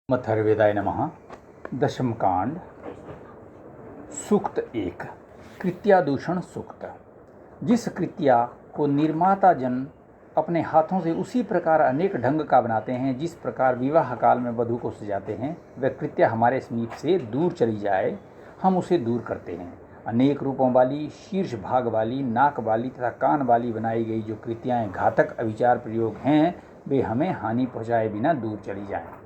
अथर्ववेदाय नमः। दशम कांड, सूक्त 1, कृत्यादूषण सूक्त। जिस कृत्या को निर्माता जन अपने हाथों से उसी प्रकार अनेक ढंग का बनाते हैं जिस प्रकार विवाह काल में वधू को सजाते हैं, वह कृत्या हमारे समीप से दूर चली जाए, हम उसे दूर करते हैं। अनेक रूपों वाली, शीर्ष भाग वाली, नाक वाली तथा कान वाली बनाई गई जो कृत्याएं घातक अविचार प्रयोग हैं, वे हमें हानि पहुँचाए बिना दूर चली जाएं।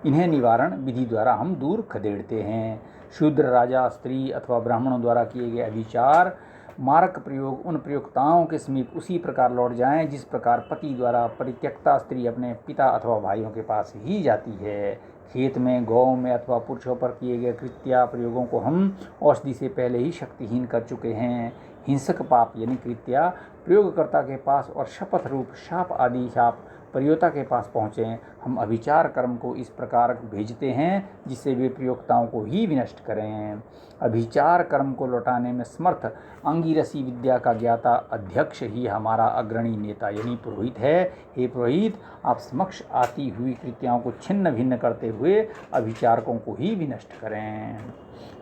इन्हें निवारण विधि द्वारा हम दूर खदेड़ते हैं। शूद्र, राजा, स्त्री अथवा ब्राह्मणों द्वारा किए गए अभिचार मारक प्रयोग उन प्रयोक्ताओं के समीप उसी प्रकार लौट जाएं जिस प्रकार पति द्वारा परित्यक्ता स्त्री अपने पिता अथवा भाइयों के पास ही जाती है। खेत में, गौ में अथवा पुरुषों पर किए गए कृत्या प्रयोगों को हम औषधि से पहले ही शक्तिहीन कर चुके हैं। हिंसक पाप यानी कृत्या प्रयोगकर्ता के पास और शपथ रूप शाप आदि शाप प्रयोक्ता के पास पहुँचें, हम अभिचार कर्म को इस प्रकार भेजते हैं जिससे वे प्रयोक्ताओं को ही विनष्ट करें। अभिचार कर्म को लौटाने में समर्थ अंगिरसी विद्या का ज्ञाता अध्यक्ष ही हमारा अग्रणी नेता यानी पुरोहित है। हे पुरोहित, आप समक्ष आती हुई कृत्याओं को छिन्न भिन्न करते हुए अभिचारकों को ही विनष्ट करें।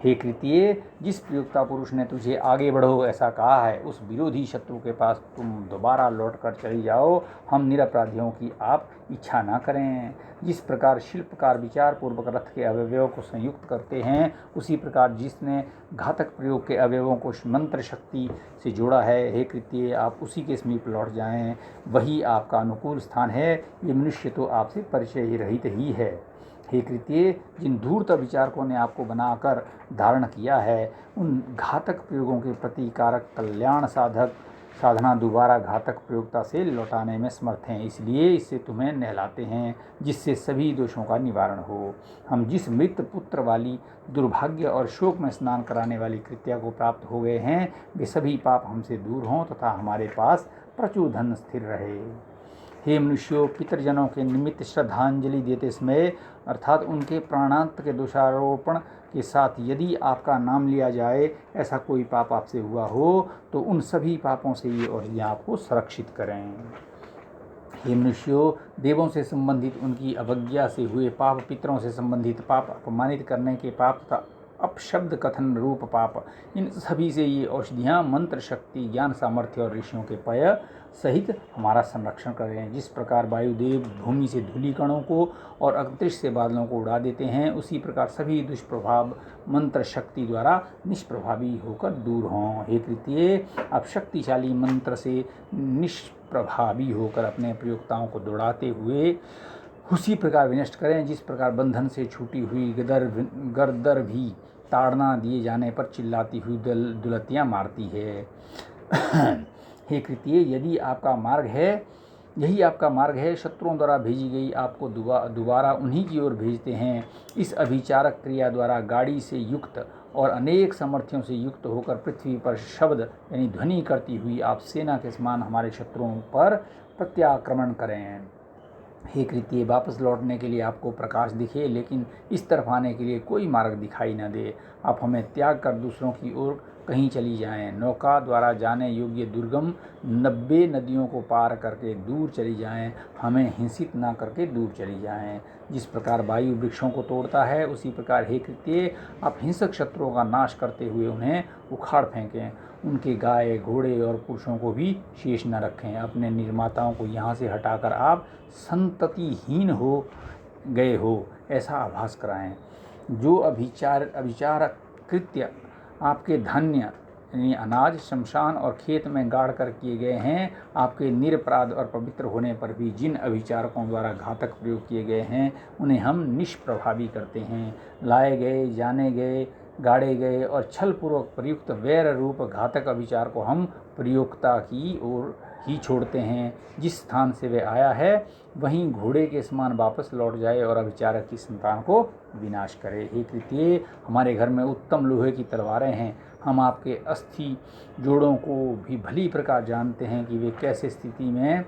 हे कृत्ये, जिस प्रयोक्ता पुरुष ने तुझे आगे बढ़ो ऐसा कहा है, उस विरोधी शत्रु के पास तुम दोबारा लौट कर चली जाओ। हम निरपराधियों की आप इच्छा न करें। जिस प्रकार शिल्पकार विचार पूर्वक रथ के अवयवों को संयुक्त करते हैं, उसी प्रकार जिसने घातक प्रयोग के अवयवों को मंत्र शक्ति से जोड़ा है, हे कृत्ये, आप उसी के समीप लौट जाएं। वही आपका अनुकूल स्थान है। ये मनुष्य तो आपसे परिचय ही रहित ही है। हे कृत्ये, जिन धूर्त विचारकों ने आपको बनाकर धारण किया है, उन घातक प्रयोगों के प्रतिकारक कल्याण साधक साधना दोबारा घातक प्रयोगता से लौटाने में समर्थ हैं। इसलिए इससे तुम्हें नहलाते हैं जिससे सभी दोषों का निवारण हो। हम जिस मृत पुत्र वाली दुर्भाग्य और शोक में स्नान कराने वाली कृत्या को प्राप्त हो गए हैं, वे सभी पाप हमसे दूर हों तथा हमारे पास प्रचुर धन स्थिर रहे। हे मनुष्यों, पितरजनों के निमित्त श्रद्धांजलि देते समय अर्थात उनके प्राणांत के दोषारोपण के साथ यदि आपका नाम लिया जाए, ऐसा कोई पाप आपसे हुआ हो तो उन सभी पापों से ये औषधियाँ आपको सुरक्षित करें। हे मनुष्यों, देवों से संबंधित उनकी अवज्ञा से हुए पाप, पितरों से संबंधित पाप, अपमानित करने के पाप तथा अपशब्द कथन रूप पाप, इन सभी से ये औषधियाँ मंत्र शक्ति, ज्ञान सामर्थ्य और ऋषियों के पय सहित हमारा संरक्षण करें। जिस प्रकार वायुदेव भूमि से धूलिकणों को और अंतरिक्ष से बादलों को उड़ा देते हैं, उसी प्रकार सभी दुष्प्रभाव मंत्र शक्ति द्वारा निष्प्रभावी होकर दूर हों। हे कृत्ये, आप शक्तिशाली मंत्र से निष्प्रभावी होकर अपने प्रयोक्ताओं को दौड़ाते हुए उसी प्रकार विनष्ट करें जिस प्रकार बंधन से छूटी हुई गर्दर भी ताड़ना दिए जाने पर चिल्लाती हुई दुलतियाँ मारती है। हे कृत्ये, यही आपका मार्ग है, शत्रुओं द्वारा भेजी गई आपको दोबारा उन्हीं की ओर भेजते हैं। इस अभिचारक क्रिया द्वारा गाड़ी से युक्त और अनेक सामर्थ्यों से युक्त होकर पृथ्वी पर शब्द यानी ध्वनि करती हुई आप सेना के समान हमारे शत्रुओं पर प्रत्याक्रमण करें। हे कृत्ये, वापस लौटने के लिए आपको प्रकाश दिखे, लेकिन इस तरफ आने के लिए कोई मार्ग दिखाई न दे। आप हमें त्याग कर दूसरों की ओर कहीं चली जाएं। नौका द्वारा जाने योग्य दुर्गम 90 नदियों को पार करके दूर चली जाएं। हमें हिंसित न करके दूर चली जाएं। जिस प्रकार वायु वृक्षों को तोड़ता है, उसी प्रकार हे कृत्ये, आप हिंसक शत्रुओं का नाश करते हुए उन्हें उखाड़ फेंकें। उनके गाय, घोड़े और पुरुषों को भी शेष न रखें। अपने निर्माताओं को यहाँ से हटाकर आप संततिहीन हो गए हो ऐसा आभास कराएं। जो अभिचार कृत्य आपके धान्य यानी अनाज, शमशान और खेत में गाड़ कर किए गए हैं, आपके निरपराध और पवित्र होने पर भी जिन अभिचारकों द्वारा घातक प्रयोग किए गए हैं, उन्हें हम निष्प्रभावी करते हैं। लाए गए, जाने गए, गाड़े गए और छलपूर्वक प्रयुक्त वैर रूप घातक अभिचार को हम प्रयोक्ता की ओर ही छोड़ते हैं। जिस स्थान से वे आया है वहीं घोड़े के समान वापस लौट जाए और अभिचारक की संतान को विनाश करे। हे कृत्ये, हमारे घर में उत्तम लोहे की तलवारें हैं। हम आपके अस्थि जोड़ों को भी भली प्रकार जानते हैं कि वे कैसे स्थिति में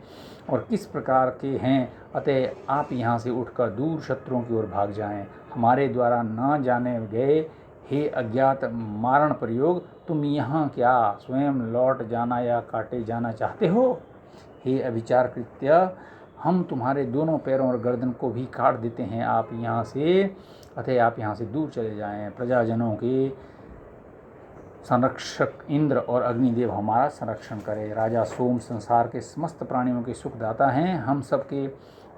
और किस प्रकार के हैं। अतः आप यहाँ से उठकर दूर शत्रुओं की ओर भाग जाएं। हमारे द्वारा न जाने गए हे अज्ञात मारण प्रयोग, तुम यहाँ क्या स्वयं लौट जाना या काटे जाना चाहते हो? हे अभिचार कृत्य, हम तुम्हारे दोनों पैरों और गर्दन को भी काट देते हैं, आप यहाँ से दूर चले जाएं। प्रजाजनों के संरक्षक इंद्र और अग्निदेव हमारा संरक्षण करें। राजा सोम संसार के समस्त प्राणियों के सुखदाता हैं, हम सबके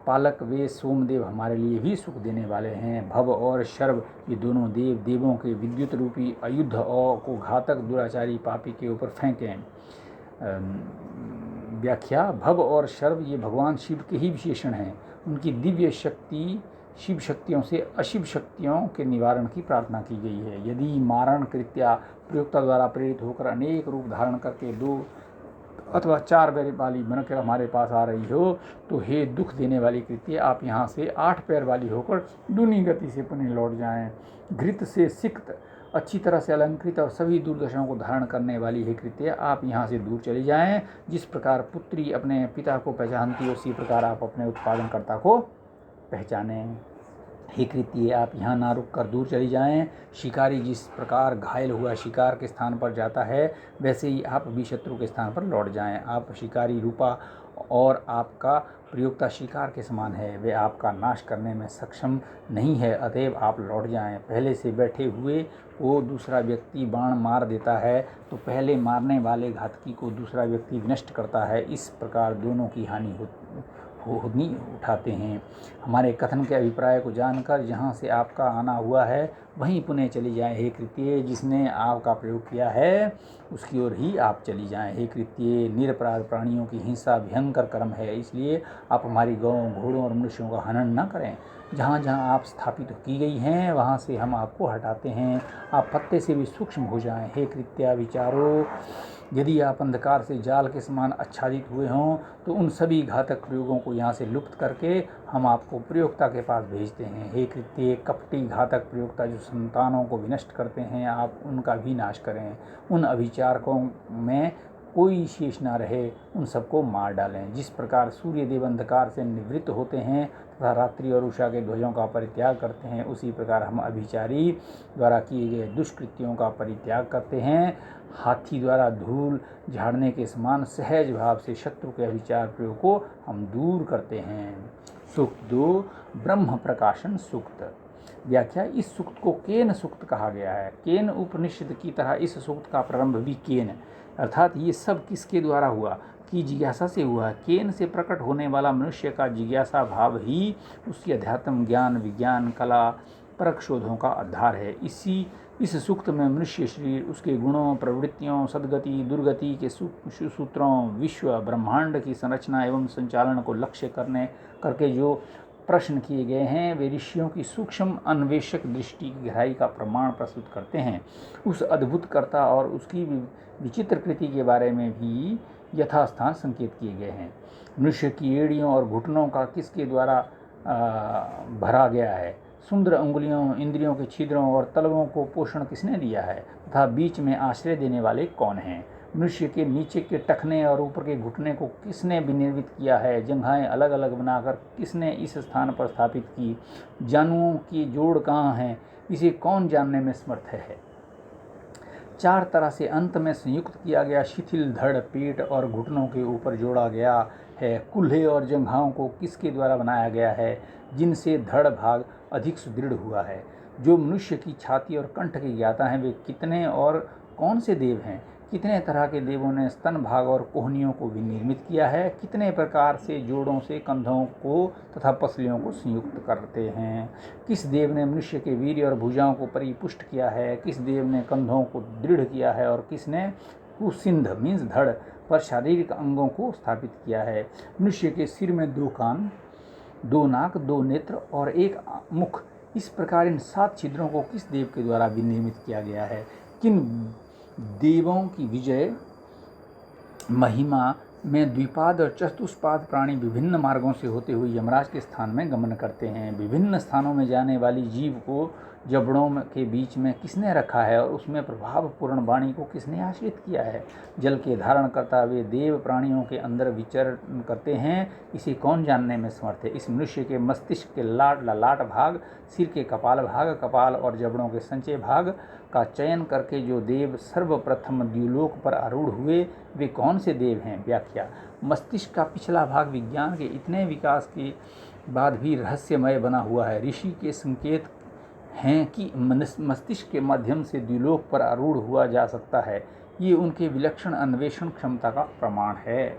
पालक वे सोमदेव हमारे लिए भी सुख देने वाले हैं। भव और शर्व ये दोनों देवों के विद्युत रूपी अयुद्ध को घातक दुराचारी पापी के ऊपर फेंकें। व्याख्या: भव और शर्व ये भगवान शिव के ही विशेषण हैं। उनकी दिव्य शक्ति शिव शक्तियों से अशिव शक्तियों के निवारण की प्रार्थना की गई है। यदि मारण कृत्या प्रयोक्ता द्वारा प्रेरित होकर अनेक रूप धारण करके 2 अथवा 4 पैर वाली बनकर हमारे पास आ रही हो, तो हे दुख देने वाली कृत्य, आप यहाँ से 8 पैर वाली होकर दूनी गति से पुनः लौट जाएं। घृत से सिक्त, अच्छी तरह से अलंकृत और सभी दुर्दशाओं को धारण करने वाली हे कृत्य, आप यहाँ से दूर चली जाएं। जिस प्रकार पुत्री अपने पिता को पहचानती है, उसी प्रकार आप अपने उत्पादनकर्ता को पहचानें। हे कृत्य, आप यहाँ ना रुक कर दूर चली जाएं। शिकारी जिस प्रकार घायल हुआ शिकार के स्थान पर जाता है, वैसे ही आप भी शत्रु के स्थान पर लौट जाएं। आप शिकारी रूपा और आपका प्रयोक्ता शिकार के समान है, वे आपका नाश करने में सक्षम नहीं है, अतएव आप लौट जाएं। पहले से बैठे हुए को दूसरा व्यक्ति बाण मार देता है, तो पहले मारने वाले घातकी को दूसरा व्यक्ति विनष्ट करता है। इस प्रकार दोनों की हानि उठाते हैं। हमारे कथन के अभिप्राय को जानकर जहाँ से आपका आना हुआ है वहीं पुनः चली जाएं। हे कृत्य, जिसने आपका प्रयोग किया है उसकी ओर ही आप चली जाएं। हे कृत्य, निरपराध प्राणियों की हिंसा भयंकर कर्म है, इसलिए आप हमारी गौं, घोड़ों और मनुष्यों का हनन न करें। जहाँ जहाँ आप स्थापित की गई हैं वहाँ से हम आपको हटाते हैं, आप पत्ते से भी सूक्ष्म हो जाएं। हे कृत्या, विचारो, यदि आप अंधकार से जाल के समान आच्छादित हुए हों, तो उन सभी घातक प्रयोगों को यहाँ से लुप्त करके हम आपको प्रयोक्ता के पास भेजते हैं। हे कृत्य, कपटी घातक प्रयोक्ता जो संतानों को विनष्ट करते हैं, आप उनका भी नाश करें। उन अभिचारकों में कोई शेष न रहे, उन सबको मार डालें। जिस प्रकार सूर्यदेव अंधकार से निवृत्त होते हैं तथा रात्रि और उषा के ध्वजों का परित्याग करते हैं, उसी प्रकार हम अभिचारी द्वारा किए गए दुष्कृत्यों का परित्याग करते हैं। हाथी द्वारा धूल झाड़ने के समान सहज भाव से शत्रु के अभिचार प्रयोग को हम दूर करते हैं। सूक्त 2, ब्रह्म प्रकाशन सूक्त। व्याख्या: इस सूक्त को केन सूक्त कहा गया है। केन उपनिषद की तरह इस सूक्त का प्रारंभ भी केन अर्थात ये सब किसके द्वारा हुआ, की जिज्ञासा से हुआ। केन से प्रकट होने वाला मनुष्य का जिज्ञासा भाव ही उसकी अध्यात्म, ज्ञान, विज्ञान, कला, परक शोधों का आधार है। इस सूक्त में मनुष्य शरीर, उसके गुणों, प्रवृत्तियों, सद्गति, दुर्गति के सूत्रों, विश्व ब्रह्मांड की संरचना एवं संचालन को लक्ष्य करके जो प्रश्न किए गए हैं, वे ऋषियों की सूक्ष्म अन्वेषक दृष्टि की गहराई का प्रमाण प्रस्तुत करते हैं। उस अद्भुत कर्ता और उसकी विचित्र कृति के बारे में भी यथास्थान संकेत किए गए हैं। मनुष्य की एड़ियों और घुटनों का किसके द्वारा भरा गया है, सुंदर अंगुलियों, इंद्रियों के छिद्रों और तलवों को पोषण किसने दिया है, तथा बीच में आश्रय देने वाले कौन हैं। मनुष्य के नीचे के टखने और ऊपर के घुटने को किसने विनिर्मित किया है, जंघाएं अलग अलग बनाकर किसने इस स्थान पर स्थापित की, जानुओं की जोड़ कहाँ है, इसे कौन जानने में समर्थ है। 4 तरह से अंत में संयुक्त किया गया शिथिल धड़, पेट और घुटनों के ऊपर जोड़ा गया है। कुल्हे और जंघाओं को किसके द्वारा बनाया गया है, जिनसे धड़ भाग अधिक सुदृढ़ हुआ है। जो मनुष्य की छाती और कंठ के ज्ञाता हैं, वे कितने और कौन से देव हैं। कितने तरह के देवों ने स्तन भाग और कोहनियों को विनिर्मित किया है। कितने प्रकार से जोड़ों से कंधों को तथा पसलियों को संयुक्त करते हैं। किस देव ने मनुष्य के वीर्य और भुजाओं को परिपुष्ट किया है। किस देव ने कंधों को दृढ़ किया है और किसने कुसिंध मीन्स धड़ पर शारीरिक अंगों को स्थापित किया है। मनुष्य के सिर में 2 कान, 2 नाक, 2 नेत्र और 1 मुख, इस प्रकार इन 7 छिद्रों को किस देव के द्वारा विनिर्मित किया गया है। किन देवों की विजय महिमा में द्विपाद और चतुष्पाद प्राणी विभिन्न मार्गों से होते हुए यमराज के स्थान में गमन करते हैं। विभिन्न स्थानों में जाने वाली जीव को जबड़ों के बीच में किसने रखा है और उसमें प्रभावपूर्ण वाणी को किसने आश्रित किया है। जल के धारण करता वे देव प्राणियों के अंदर विचरण करते हैं, इसे कौन जानने में समर्थ है। इस मनुष्य के मस्तिष्क के ललाट भाग, सिर के कपाल भाग, कपाल और जबड़ों के संचय भाग का चयन करके जो देव सर्वप्रथम द्युलोक पर आरूढ़ हुए वे कौन से देव हैं। व्याख्या। मस्तिष्क का पिछला भाग विज्ञान के इतने विकास के बाद भी रहस्यमय बना हुआ है। ऋषि के संकेत हैं कि मस्तिष्क के माध्यम से द्युलोक पर आरूढ़ हुआ जा सकता है। ये उनके विलक्षण अन्वेषण क्षमता का प्रमाण है।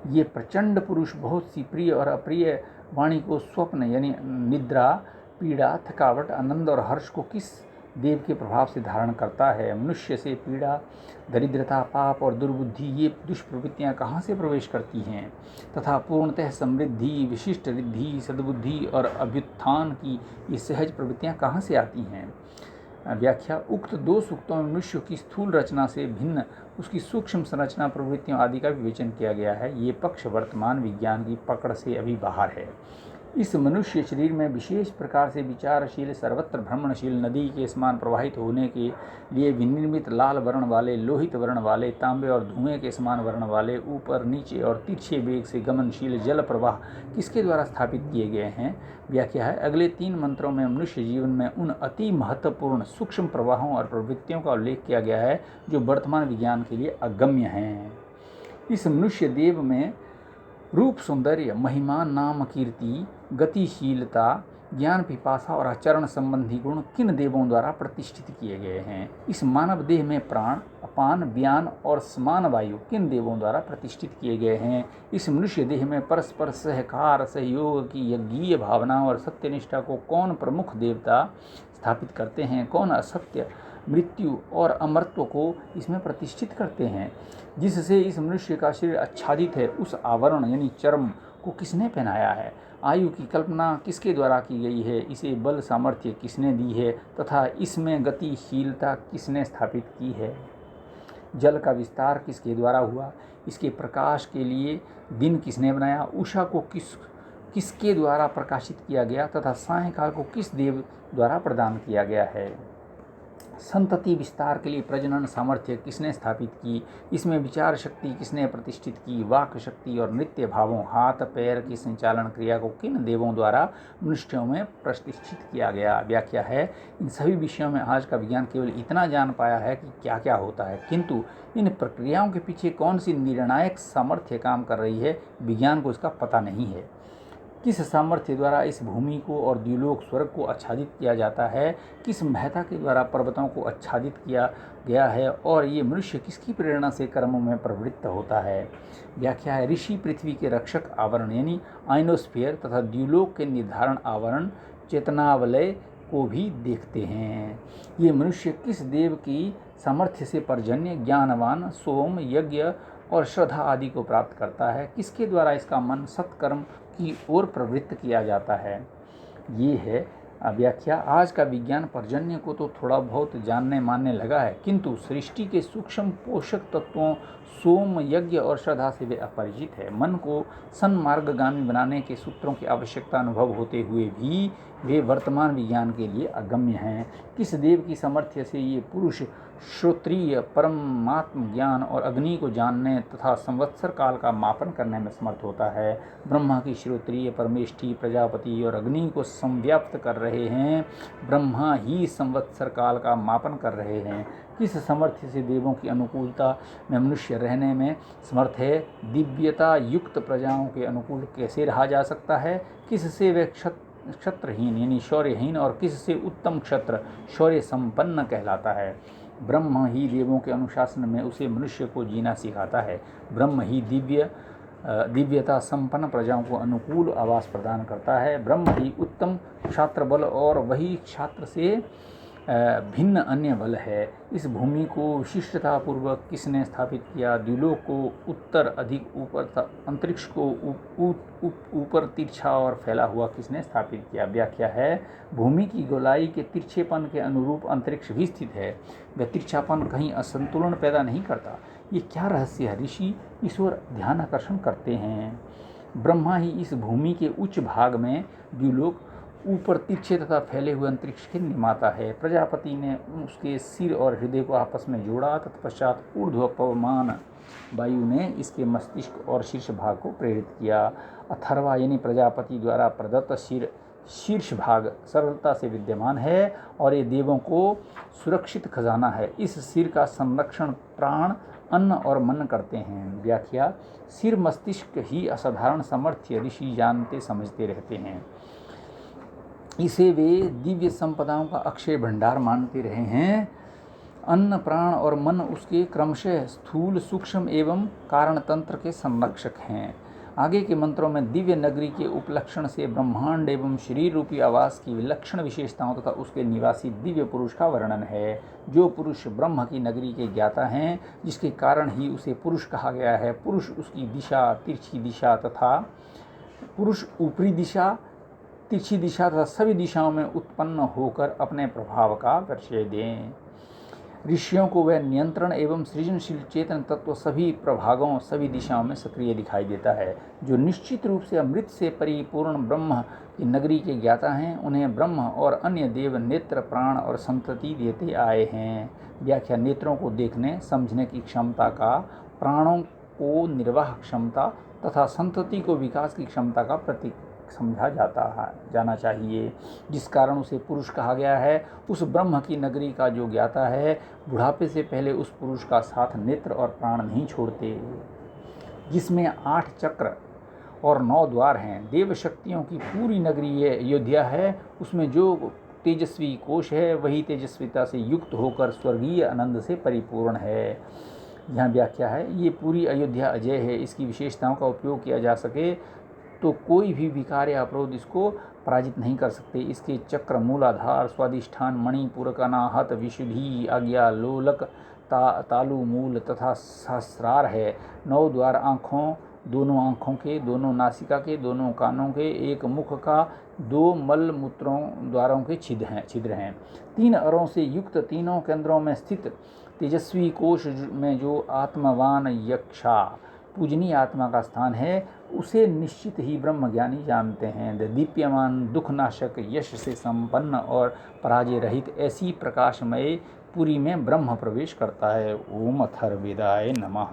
ये प्रचंड पुरुष बहुत सी प्रिय और अप्रिय वाणी को स्वप्न यानी निद्रा, पीड़ा, थकावट, आनंद और हर्ष को किस देव के प्रभाव से धारण करता है। मनुष्य से पीड़ा, दरिद्रता, पाप और दुर्बुद्धि ये दुष्प्रवृत्तियाँ कहाँ से प्रवेश करती हैं तथा पूर्णतः समृद्धि, विशिष्ट रिद्धि, सद्बुद्धि और अभ्युत्थान की ये सहज प्रवृत्तियाँ कहाँ से आती हैं। व्याख्या। उक्त 2 सूक्तों में मनुष्य की स्थूल रचना से भिन्न उसकी सूक्ष्म संरचना, प्रवृत्तियों आदि का विवेचन किया गया है। ये पक्ष वर्तमान विज्ञान की पकड़ से अभी बाहर है। इस मनुष्य शरीर में विशेष प्रकार से विचारशील, सर्वत्र भ्रमणशील, नदी के समान प्रवाहित होने के लिए विनिर्मित लाल वर्ण वाले, लोहित वर्ण वाले, तांबे और धुएं के समान वर्ण वाले, ऊपर नीचे और तिरछे वेग से गमनशील जल प्रवाह किसके द्वारा स्थापित किए गए हैं। व्याख्या है। अगले 3 मंत्रों में मनुष्य जीवन में उन अति महत्वपूर्ण सूक्ष्म प्रवाहों और प्रवृत्तियों का उल्लेख किया गया है जो वर्तमान विज्ञान के लिए अगम्य हैं। इस मनुष्य देव में रूप, सौंदर्य, महिमा, नाम, कीर्ति, गतिशीलता, ज्ञान पिपासा और आचरण संबंधी गुण किन देवों द्वारा प्रतिष्ठित किए गए हैं। इस मानव देह में प्राण, अपान, व्यान और समान वायु किन देवों द्वारा प्रतिष्ठित किए गए हैं। इस मनुष्य देह में परस्पर सहकार, सहयोग की यज्ञीय भावना और सत्यनिष्ठा को कौन प्रमुख देवता स्थापित करते हैं। कौन असत्य, मृत्यु और अमरत्व को इसमें प्रतिष्ठित करते हैं। जिससे इस मनुष्य का शरीर आच्छादित है उस आवरण यानी चर्म को किसने पहनाया है। आयु की कल्पना किसके द्वारा की गई है। इसे बल सामर्थ्य किसने दी है तथा इसमें गतिशीलता किसने स्थापित की है। जल का विस्तार किसके द्वारा हुआ। इसके प्रकाश के लिए दिन किसने बनाया। उषा को किसके द्वारा प्रकाशित किया गया तथा सायंकाल को किस देव द्वारा प्रदान किया गया है। संतति विस्तार के लिए प्रजनन सामर्थ्य किसने स्थापित की। इसमें विचार शक्ति किसने प्रतिष्ठित की। वाक शक्ति और नृत्य भावों, हाथ पैर की संचालन क्रिया को किन देवों द्वारा मनुष्यों में प्रतिष्ठित किया गया। व्याख्या है। इन सभी विषयों में आज का विज्ञान केवल इतना जान पाया है कि क्या क्या होता है, किंतु इन प्रक्रियाओं के पीछे कौन सी निर्णायक सामर्थ्य काम कर रही है, विज्ञान को इसका पता नहीं है। किस सामर्थ्य द्वारा इस भूमि को और द्युलोक स्वर्ग को आच्छादित किया जाता है। किस महता के द्वारा पर्वतों को आच्छादित किया गया है और ये मनुष्य किसकी प्रेरणा से कर्मों में प्रवृत्त होता है। व्याख्या है। ऋषि पृथ्वी के रक्षक आवरण यानी आइनोस्फीयर तथा द्युलोक के निर्धारण आवरण चेतनावलय को भी देखते हैं। ये मनुष्य किस देव की सामर्थ्य से पर्जन्य, ज्ञानवान, सोम, यज्ञ और श्रद्धा आदि को प्राप्त करता है। किसके द्वारा इसका मन सत्कर्म की ओर प्रवृत्त किया जाता है। ये है व्याख्या। आज का विज्ञान पर्जन्य को तो थोड़ा बहुत जानने मानने लगा है, किंतु सृष्टि के सूक्ष्म पोषक तत्वों सोम, यज्ञ और श्रद्धा से वे अपरिचित है। मन को सन्मार्गगामी बनाने के सूत्रों की आवश्यकता अनुभव होते हुए भी वे वर्तमान विज्ञान के लिए अगम्य हैं। किस देव की सामर्थ्य से ये पुरुष श्रोत्रिय, परमात्म ज्ञान और अग्नि को जानने तथा संवत्सर काल का मापन करने में समर्थ होता है। ब्रह्मा की श्रोत्रिय, परमेष्ठी, प्रजापति और अग्नि को संव्याप्त कर रहे हैं। ब्रह्मा ही संवत्सर काल का मापन कर रहे हैं। किस सामर्थ्य से देवों की अनुकूलता में मनुष्य रहने में समर्थ है। दिव्यता युक्त प्रजाओं के अनुकूल कैसे रहा जा सकता है। किससे वे क्षत्रहीन यानी शौर्यहीन और किससे उत्तम क्षत्र शौर्य संपन्न कहलाता है। ब्रह्म ही देवों के अनुशासन में उसे मनुष्य को जीना सिखाता है। ब्रह्म ही दिव्यता संपन्न प्रजाओं को अनुकूल आवास प्रदान करता है। ब्रह्म ही उत्तम क्षात्र बल और वही क्षात्र से भिन्न अन्य बल है। इस भूमि को विशिष्टतापूर्वक किसने स्थापित किया। द्युलोक को उत्तर अधिक ऊपर था, अंतरिक्ष को ऊपर तिरछा और फैला हुआ किसने स्थापित किया। व्याख्या है। भूमि की गोलाई के तिरछेपन के अनुरूप अंतरिक्ष भी स्थित है। वह तिरछापन कहीं असंतुलन पैदा नहीं करता। ये क्या रहस्य है। ऋषि इस ओर ध्यान आकर्षण करते हैं। ब्रह्मा ही इस भूमि के उच्च भाग में द्युलोक ऊपर तिरछे तथा फैले हुए अंतरिक्ष के निर्माता है। प्रजापति ने उसके सिर और हृदय को आपस में जोड़ा। तत्पश्चात ऊर्ध्वपवमान वायु ने इसके मस्तिष्क और शीर्ष भाग को प्रेरित किया। अथर्वा यानी प्रजापति द्वारा प्रदत्त शीर्ष भाग सरलता से विद्यमान है और ये देवों को सुरक्षित खजाना है। इस सिर का संरक्षण प्राण, अन्न और मन करते हैं। व्याख्या: सिर मस्तिष्क ही असाधारण सामर्थ्य ऋषि जानते समझते रहते हैं। इसे वे दिव्य संपदाओं का अक्षय भंडार मानते रहे हैं। अन्न, प्राण और मन उसके क्रमशः स्थूल, सूक्ष्म एवं कारण तंत्र के संरक्षक हैं। आगे के मंत्रों में दिव्य नगरी के उपलक्षण से ब्रह्मांड एवं शरीर रूपी आवास की विलक्षण विशेषताओं तथा उसके निवासी दिव्य पुरुष का वर्णन है। जो पुरुष ब्रह्म की नगरी के ज्ञाता हैं, जिसके कारण ही उसे पुरुष कहा गया है। पुरुष उसकी दिशा, तिरछी दिशा तथा पुरुष ऊपरी दिशा, तिरछी दिशा तथा सभी दिशाओं में उत्पन्न होकर अपने प्रभाव का परिचय दें। ऋषियों को वह नियंत्रण एवं सृजनशील चेतन तत्व सभी प्रभागों, सभी दिशाओं में सक्रिय दिखाई देता है। जो निश्चित रूप से अमृत से परिपूर्ण ब्रह्म की नगरी के ज्ञाता हैं, उन्हें ब्रह्म और अन्य देव नेत्र, प्राण और संतति देते आए हैं। व्याख्या: नेत्रों को देखने समझने की क्षमता का, प्राणों को निर्वाह क्षमता तथा संतति को विकास की क्षमता का प्रतीक समझा जाना चाहिए। जिस कारण उसे पुरुष कहा गया है, उस ब्रह्म की नगरी का जो ज्ञाता है, बुढ़ापे से पहले उस पुरुष का साथ नेत्र और प्राण नहीं छोड़ते। जिसमें 8 चक्र और 9 द्वार हैं। देव शक्तियों की पूरी नगरी अयोध्या है। उसमें जो तेजस्वी कोश है, वही तेजस्विता से युक्त होकर स्वर्गीय आनंद से परिपूर्ण है। यहाँ व्याख्या है: ये पूरी अयोध्या अजय है। इसकी विशेषताओं का उपयोग किया जा सके तो कोई भी विकार या अवरोध इसको पराजित नहीं कर सकते। इसके चक्र, मूलाधार, स्वादिष्ठान, मणिपुर, अनाहत, विशुद्धि, आज्ञा, लोलक, तालु, मूल तथा सहस्रार है। 9 द्वार आँखों, दोनों आँखों के, दोनों नासिका के, दोनों कानों के, एक मुख का, 2 मल मूत्रों द्वारों के छिद्र हैं। 3 अरों से युक्त तीनों केंद्रों में स्थित तेजस्वी कोश में जो आत्मवान यक्षा पूजनीय आत्मा का स्थान है, उसे निश्चित ही ब्रह्मज्ञानी जानते हैं। दीप्यमान, दुखनाशक, यश से संपन्न और पराजय रहित ऐसी प्रकाशमय पुरी में ब्रह्म प्रवेश करता है। ओम अथर्ववेदाय नमः।